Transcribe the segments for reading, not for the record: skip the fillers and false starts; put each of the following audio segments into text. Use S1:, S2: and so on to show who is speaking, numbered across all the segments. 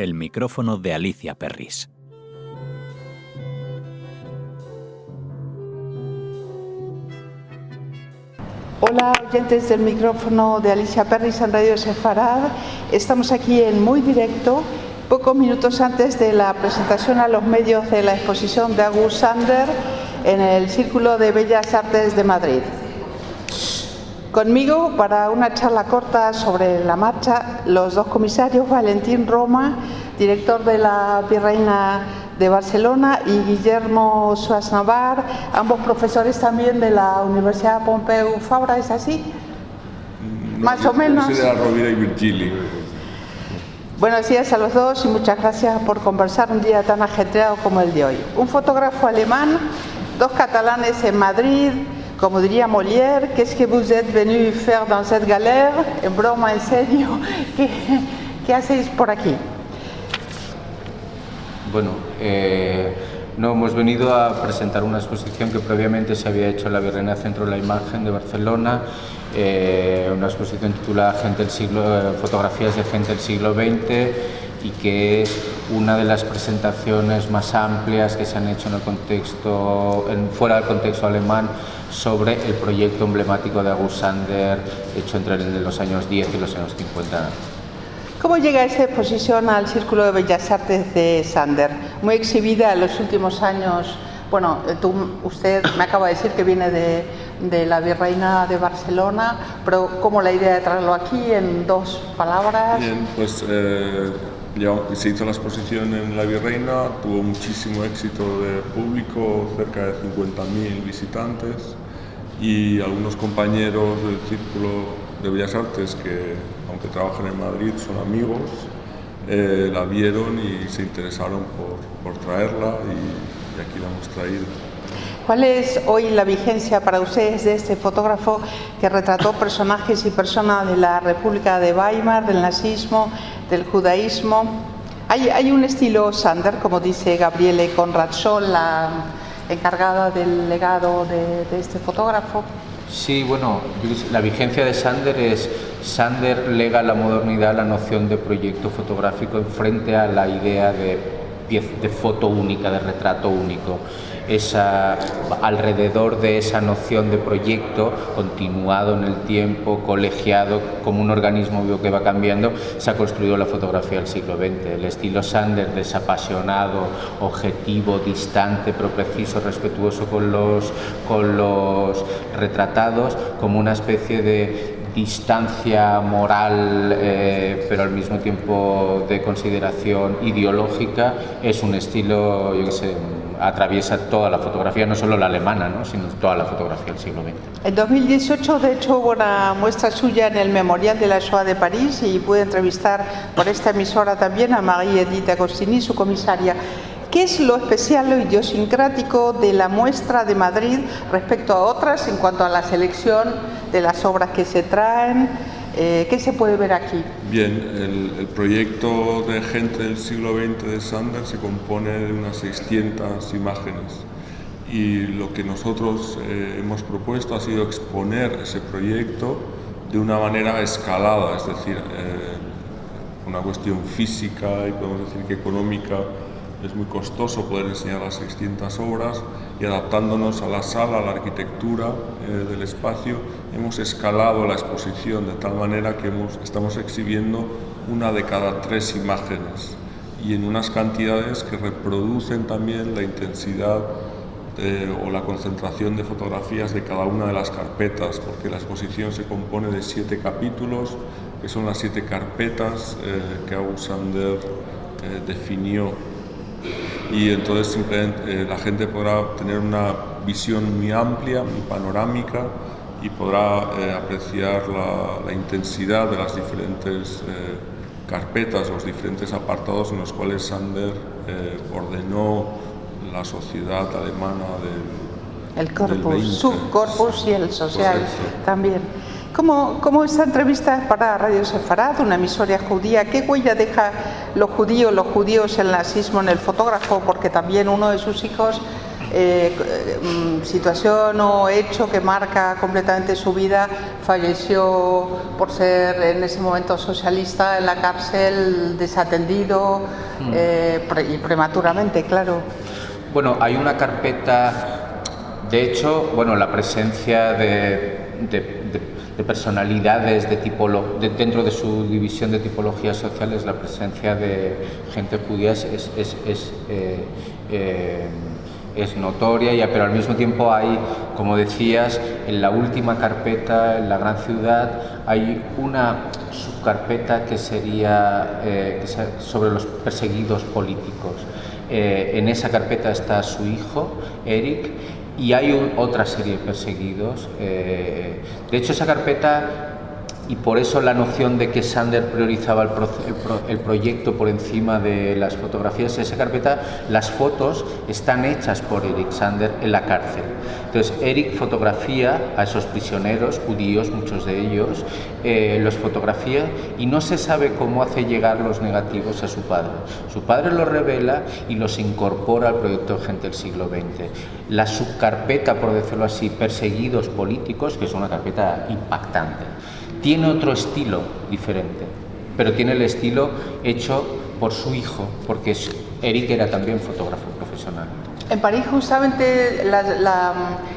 S1: El micrófono de Alicia Perris.
S2: Hola, oyentes del micrófono de Alicia Perris en Radio Sefarad. Estamos aquí en muy directo, pocos minutos antes de la presentación a los medios de la exposición de August Sander en el Círculo de Bellas Artes de Madrid. Conmigo, para una charla corta sobre la marcha, los dos comisarios, Valentín Roma, director de la Virreina de Barcelona, y Guillermo Suas-Navar, ambos profesores también de la Universidad Pompeu Fabra, ¿es así?
S3: No,
S2: Más o menos.
S3: Soy de la Rovira y Virgili.
S2: Buenos días a los dos y muchas gracias por conversar un día tan ajetreado como el de hoy. Un fotógrafo alemán, dos catalanes en Madrid. Como diría Molière, qu'est-ce que vous êtes venu faire dans cette galère? En broma, en serio, ¿qué hacéis por aquí?
S4: Bueno, no hemos venido a presentar una exposición que previamente se había hecho en la Virreina Centro de la Imagen de Barcelona, una exposición titulada Fotografías de gente del siglo XX, y que es una de las presentaciones más amplias que se han hecho en el contexto, fuera del contexto alemán, sobre el proyecto emblemático de August Sander, hecho entre los años 10 y los años 50.
S2: ¿Cómo llega esta exposición al Círculo de Bellas Artes de Sander? Muy exhibida en los últimos años. Bueno, usted me acaba de decir que viene de la Virreina de Barcelona, pero ¿cómo la idea de traerlo aquí en dos palabras?
S3: Bien, pues ya se hizo la exposición en la Virreina, tuvo muchísimo éxito de público, cerca de 50.000 visitantes, y algunos compañeros del Círculo de Bellas Artes que, aunque trabajan en Madrid, son amigos, la vieron y se interesaron por traerla, y aquí la hemos traído.
S2: ¿Cuál es hoy la vigencia para ustedes de este fotógrafo que retrató personajes y personas de la República de Weimar, del nazismo, del judaísmo? Hay un estilo Sander, como dice Gabriele Conrad-Scholl, la encargada del legado de este fotógrafo.
S4: Sí, bueno, la vigencia de Sander es: Sander lega a la modernidad la noción de proyecto fotográfico en frente a la idea de foto única, de retrato único. Alrededor de esa noción de proyecto, continuado en el tiempo, colegiado como un organismo vivo que va cambiando, se ha construido la fotografía del siglo XX. El estilo Sander, desapasionado, objetivo, distante, pero preciso, respetuoso con los retratados, como una especie de distancia moral, pero al mismo tiempo de consideración ideológica, es un estilo, yo qué sé, atraviesa toda la fotografía, no solo la alemana, ¿no?, sino toda la fotografía del siglo XX.
S2: En 2018, de hecho, hubo una muestra suya en el Memorial de la Shoah de París, y pude entrevistar por esta emisora también a Marie-Edith Agostini, su comisaria. ¿Qué es lo especial, lo idiosincrático de la muestra de Madrid respecto a otras en cuanto a la selección de las obras que se traen? ¿Qué se puede ver aquí?
S3: Bien, el proyecto de gente del siglo XX de Sander se compone de unas 600 imágenes, y lo que nosotros hemos propuesto ha sido exponer ese proyecto de una manera escalada, es decir, una cuestión física y podemos decir que económica. Es muy costoso poder enseñar las 600 obras, y adaptándonos a la sala, a la arquitectura del espacio, hemos escalado la exposición de tal manera que estamos exhibiendo una de cada 3 imágenes, y en unas cantidades que reproducen también la intensidad o la concentración de fotografías de cada una de las carpetas, porque la exposición se compone de 7 capítulos, que son las 7 carpetas que August Sander definió. Y entonces simplemente la gente podrá tener una visión muy amplia, muy panorámica, y podrá apreciar la intensidad de las diferentes carpetas, los diferentes apartados en los cuales Sander ordenó la sociedad alemana
S2: el corpus,
S3: del 20.
S2: su corpus y el social.
S3: Correcto.
S2: También. ¿Cómo esta entrevista es para Radio Sefarad, una emisora judía? ¿Qué huella deja los judíos, el nazismo en el fotógrafo? Porque también uno de sus hijos situación o hecho que marca completamente su vida. Falleció por ser en ese momento socialista en la cárcel, desatendido y prematuramente, claro.
S4: Bueno, hay una carpeta, de hecho, bueno, la presencia de personalidades dentro de su división de tipologías sociales, la presencia de gente judía es notoria, pero al mismo tiempo hay, como decías, en la última carpeta, en la gran ciudad, hay una subcarpeta que sería sobre los perseguidos políticos. En esa carpeta está su hijo, Eric, y hay otra serie de perseguidos. De hecho, esa carpeta, y por eso la noción de que Sander priorizaba el proyecto por encima de las fotografías, esa carpeta, las fotos están hechas por Eric Sander en la cárcel. Entonces, Eric fotografía a esos prisioneros judíos, muchos de ellos, los fotografía y no se sabe cómo hace llegar los negativos a su padre. Su padre los revela y los incorpora al proyecto de Gente del Siglo XX. La subcarpeta, por decirlo así, Perseguidos Políticos, que es una carpeta impactante, tiene otro estilo diferente, pero tiene el estilo hecho por su hijo, porque Eric era también fotógrafo profesional.
S2: En París justamente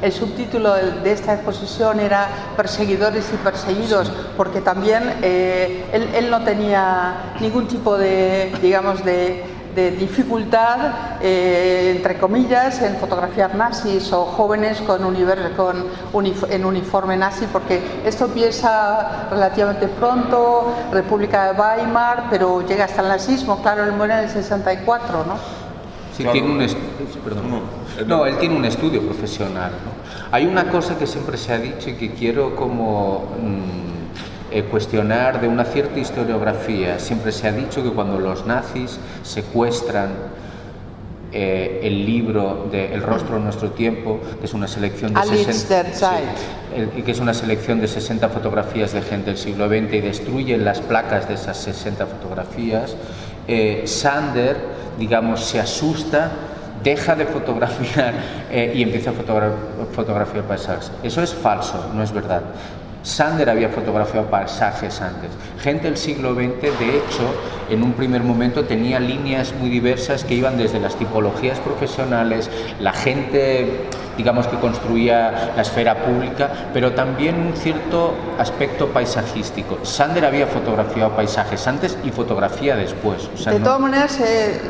S2: el subtítulo de esta exposición era Perseguidores y Perseguidos, sí, porque también él no tenía ningún tipo de, digamos, de dificultad, entre comillas, en fotografiar nazis o jóvenes en uniforme nazi, porque esto empieza relativamente pronto, República de Weimar, pero llega hasta el nazismo. Claro, él muere en el 64, ¿no?
S4: Sí, claro. Él tiene un estudio profesional, ¿no? Hay una cosa que siempre se ha dicho y que quiero como cuestionar de una cierta historiografía. Siempre se ha dicho que cuando los nazis secuestran el libro de El rostro de nuestro tiempo, que es una selección de 60 fotografías de gente del siglo XX, y destruyen las placas de esas 60 fotografías, Sander, digamos, se asusta, deja de fotografiar y empieza a fotografiar paisajes. Eso es falso, no es verdad. Sander había fotografiado paisajes antes. Gente del siglo XX, de hecho, en un primer momento tenía líneas muy diversas que iban desde las tipologías profesionales, la gente, digamos, que construía la esfera pública, pero también un cierto aspecto paisajístico. Sander había fotografiado paisajes antes y fotografía después. O sea,
S2: de todas maneras,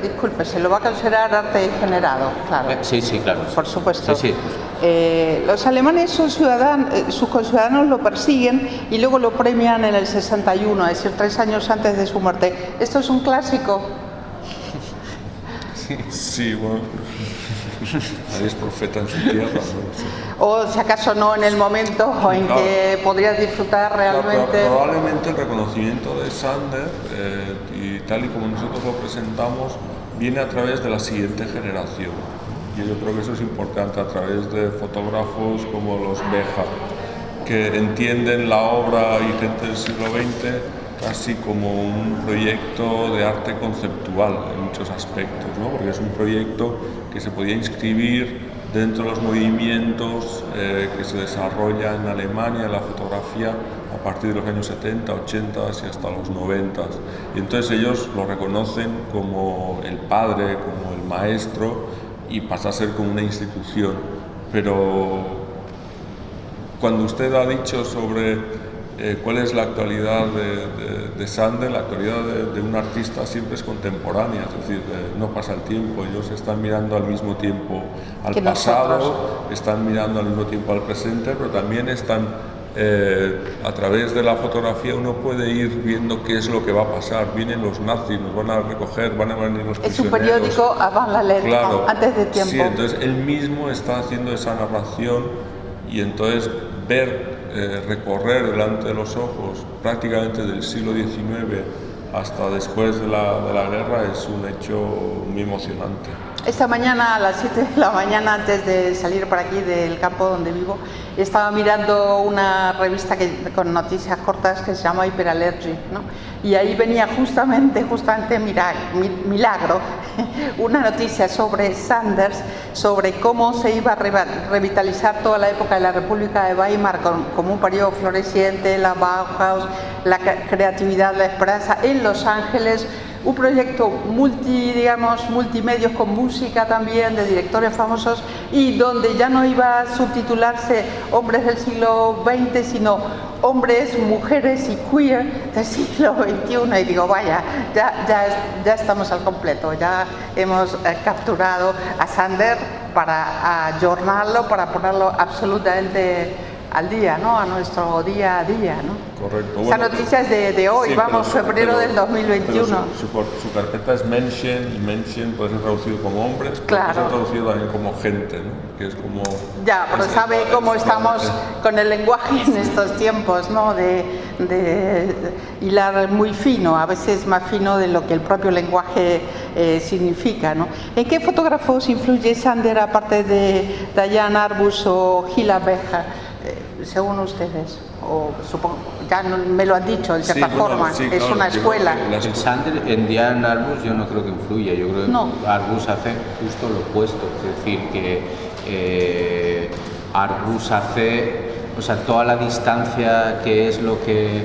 S2: disculpe, se lo va a considerar arte degenerado, claro.
S4: Sí, claro.
S2: Por supuesto.
S4: Sí.
S2: Los alemanes, sus conciudadanos lo persiguen y luego lo premian en el 61, es decir, 3 años antes de su muerte. ¿Esto es un clásico?
S3: Sí, bueno, nadie es profeta en su tierra, ¿no?
S2: O si acaso no en el momento en que podrías disfrutar realmente.
S3: Claro, probablemente el reconocimiento de Sander, y tal y como nosotros lo presentamos, viene a través de la siguiente generación. Y yo creo que eso es importante, a través de fotógrafos como los Beja, que entienden la obra y Gente del siglo XX casi como un proyecto de arte conceptual en muchos aspectos, ¿no? Porque es un proyecto que se podía inscribir dentro de los movimientos que se desarrollan en Alemania, en la fotografía, a partir de los años 70, 80 y hasta los 90. Y entonces ellos lo reconocen como el padre, como el maestro, y pasa a ser como una institución. Pero cuando usted ha dicho sobre cuál es la actualidad de Sander, la actualidad de un artista siempre es contemporánea, es decir, no pasa el tiempo, ellos están mirando al mismo tiempo al pasado, están mirando al mismo tiempo al presente, pero también están a través de la fotografía uno puede ir viendo qué es lo que va a pasar. Vienen los nazis, nos van a recoger, van a venir los prisioneros.
S2: Es un periódico avant la lettre,
S3: claro,
S2: antes de tiempo.
S3: Sí, entonces él mismo está haciendo esa narración y entonces recorrer delante de los ojos prácticamente del siglo XIX hasta después de la guerra es un hecho muy emocionante.
S2: Esta mañana, a las 7 de la mañana, antes de salir por aquí del campo donde vivo, estaba mirando una revista con noticias cortas que se llama Hyperallergy, ¿no? Y ahí venía justamente Milagro, una noticia sobre Sanders, sobre cómo se iba a revitalizar toda la época de la República de Weimar como un periodo floreciente, la Bauhaus, la creatividad, la esperanza en Los Ángeles, un proyecto multimedios con música también, de directores famosos, y donde ya no iba a subtitularse Hombres del siglo XX, sino Hombres, Mujeres y Queer del siglo XXI. Y digo, vaya, ya estamos al completo, ya hemos capturado a Sanders para ayornarlo, para ponerlo absolutamente al día, ¿no? A nuestro día a día, ¿no?
S3: Correcto.
S2: Esa noticia es de hoy, sí, vamos, febrero del 2021.
S3: Su carpeta es Menschen, y Menschen puede ser traducido como hombres,
S2: claro.
S3: Puede ser traducido también como gente, ¿no? Que es como...
S2: Ya, pero sabe cómo estamos con el lenguaje en estos tiempos, ¿no? De hilar muy fino, a veces más fino de lo que el propio lenguaje significa, ¿no? ¿En qué fotógrafos influye Sanders, aparte de Diane Arbus o Gila Beja? Según ustedes, o supongo, ya me lo han dicho en cierta forma, sí, es claro, una escuela.
S4: El Sanders en Diane Arbus yo no creo que influya, yo creo que Arbus hace justo lo opuesto, es decir, que Arbus hace, o sea, toda la distancia que es lo que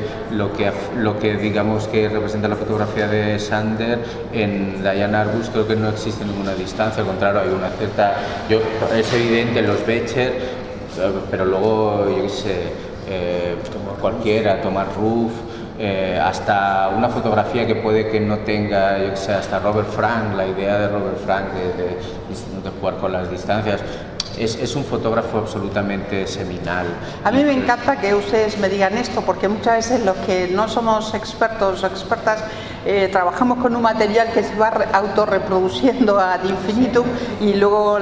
S4: digamos que representa la fotografía de Sanders, en Diane Arbus creo que no existe ninguna distancia, al contrario, hay una cierta, es evidente en los Becher, pero luego, yo qué sé, cualquiera, Thomas Ruff, hasta una fotografía que puede que no tenga, yo qué sé, hasta Robert Frank, la idea de Robert Frank de jugar con las distancias. Es un fotógrafo absolutamente seminal.
S2: A mí me encanta que ustedes me digan esto, porque muchas veces los que no somos expertos o expertas trabajamos con un material que se va autorreproduciendo ad infinitum y luego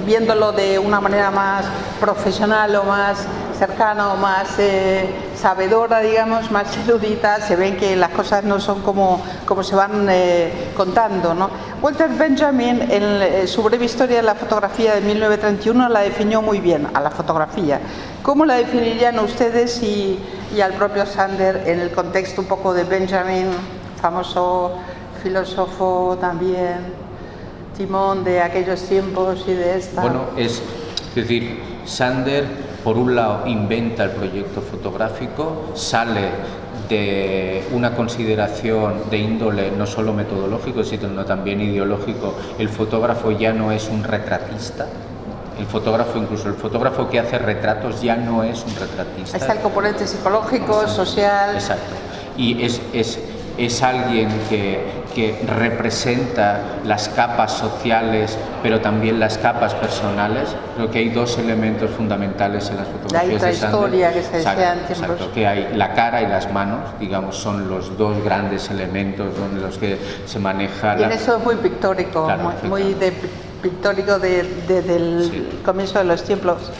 S2: viéndolo de una manera más profesional o más cercana o más sabedora, digamos, más erudita, se ven que las cosas no son como se van contando, ¿no? Walter Benjamin, en su breve historia de la fotografía de 1931, la definió muy bien, a la fotografía. ¿Cómo la definirían ustedes y al propio Sanders en el contexto un poco de Benjamin, famoso filósofo también, timón de aquellos tiempos y de esta?
S4: Bueno, es decir, Sanders, por un lado, inventa el proyecto fotográfico, sale de una consideración de índole no solo metodológico, sino también ideológico. El fotógrafo ya no es un retratista. El fotógrafo, incluso el fotógrafo que hace retratos, ya no es un retratista.
S2: Está el componente psicológico, social.
S4: Exacto. Y es alguien que representa las capas sociales, pero también las capas personales. Creo que hay dos elementos fundamentales en las fotografías de Sanders.
S2: La historia que se decía antes.
S4: Exacto, que hay la cara y las manos, digamos, son los dos grandes elementos en los que se maneja.
S2: Y en eso es muy pictórico, claro, muy pictórico desde el comienzo de los tiempos.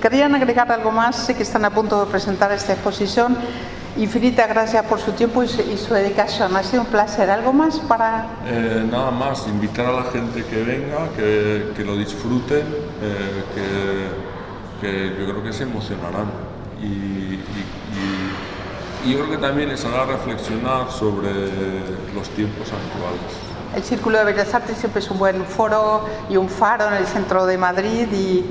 S2: ¿Querrían agregar algo más? Sé que están a punto de presentar esta exposición. Infinitas gracias por su tiempo y su dedicación. Ha sido un placer. ¿Algo más para...?
S3: Nada más, invitar a la gente que venga, que lo disfruten, que yo creo que se emocionarán. Y yo creo que también les hará reflexionar sobre los tiempos actuales.
S2: El Círculo de Bellas Artes siempre es un buen foro y un faro en el centro de Madrid y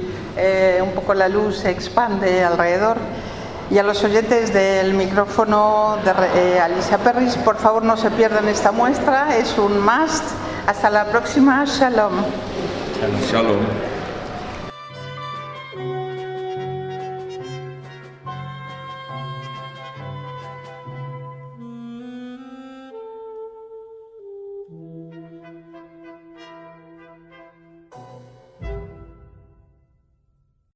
S2: un poco la luz se expande alrededor. Y a los oyentes del micrófono de Alicia Perris, por favor no se pierdan esta muestra, es un must. Hasta la próxima, shalom.
S3: Shalom.